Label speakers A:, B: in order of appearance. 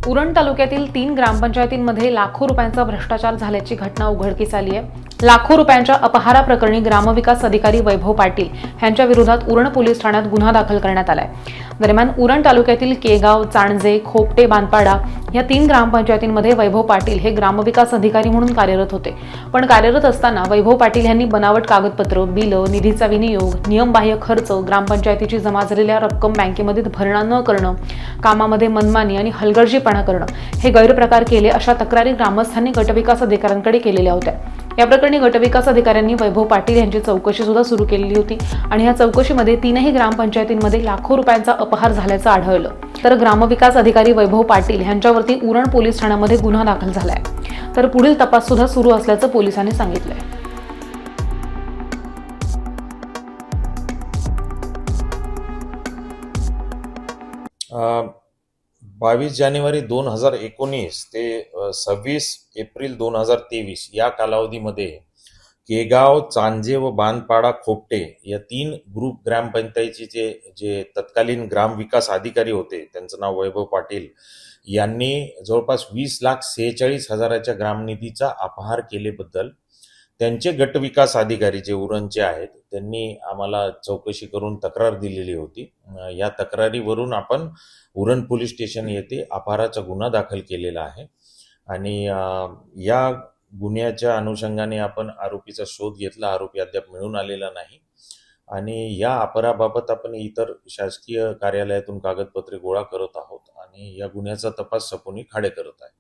A: उरण तालुक्यातील 3 ग्रामपंचायतींमध्ये लाखो रुपयांचा भ्रष्टाचार झाल्याची घटना उघडकीस आली आहे। लाखो रुपयांच्या अपहाराप्रकरणी ग्रामविकास अधिकारी वैभव पाटील यांच्या विरोधात उरण पोलीस ठाण्यात गुन्हा दाखल करण्यात आलाय। दरम्यान उरण तालुक्यातील केगाव, चाणजे, खोपटे, बांधपाडा या 3 ग्रामपंचायतींमध्ये वैभव पाटील हे ग्रामविकास अधिकारी म्हणून कार्यरत होते। पण कार्यरत असताना वैभव पाटील यांनी बनावट कागदपत्र, बिल, निधीचा विनियोग, नियमबाह्य खर्च, ग्रामपंचायतीची जमा झालेल्या रक्कम बँकेमध्ये भरणा न करणं, कामामध्ये मनमानी आणि हलगर्जीपणा करणं हे गैरप्रकार केले अशा तक्रारी ग्रामस्थांनी गटविकास अधिकाऱ्यांकडे केलेल्या होत्या। या प्रकरणी गटविकास अधिकाऱ्यांनी वैभव पाटील यांची चौकशी सुद्धा सुरू केलेली होती आणि या चौकशीमध्ये 3ही ग्रामपंचायतींमध्ये लाखो रुपयांचा अपहार झाल्याचं आढळलं। तर ग्रामविकास अधिकारी वैभव पाटील यांच्यावरती उरण पोलीस ठाण्यामध्ये गुन्हा दाखल झालाय। तर पुढील तपास सुद्धा सुरू असल्याचं पोलिसांनी सांगितलंय।
B: 22 जानेवारी 2019 ते 26 एप्रिल 2023 या कालावधीमध्ये केगाव, चांजे व बांधपाडा, खोपटे या 3 ग्रुप ग्रामपंचायतीचे जे तत्कालीन ग्रामविकास अधिकारी होते, त्यांचं नाव वैभव पाटील, यांनी जवळपास 20,46,000च्या ग्रामनिधीचा अपहार केल्याबद्दल त्यांचे गटविकास अधिकारी जे उरणचे आहेत त्यांनी आम्हाला चौकशी करून तक्रार दिलेली होती। या तक्रारीवरून आपण उरण पोलीस स्टेशन येथे अपहाराचा गुन्हा दाखल केलेला आहे आणि या गुन्ह्याच्या अनुषंगाने आपण आरोपीचा शोध घेतला। आरोपी अद्याप मिळून आलेला नाही आणि या अपहाराबाबत आपण इतर शासकीय कार्यालयातून कागदपत्रे गोळा करत आहोत आणि या गुन्ह्याचा तपास सपोनी खाडे करत आहे।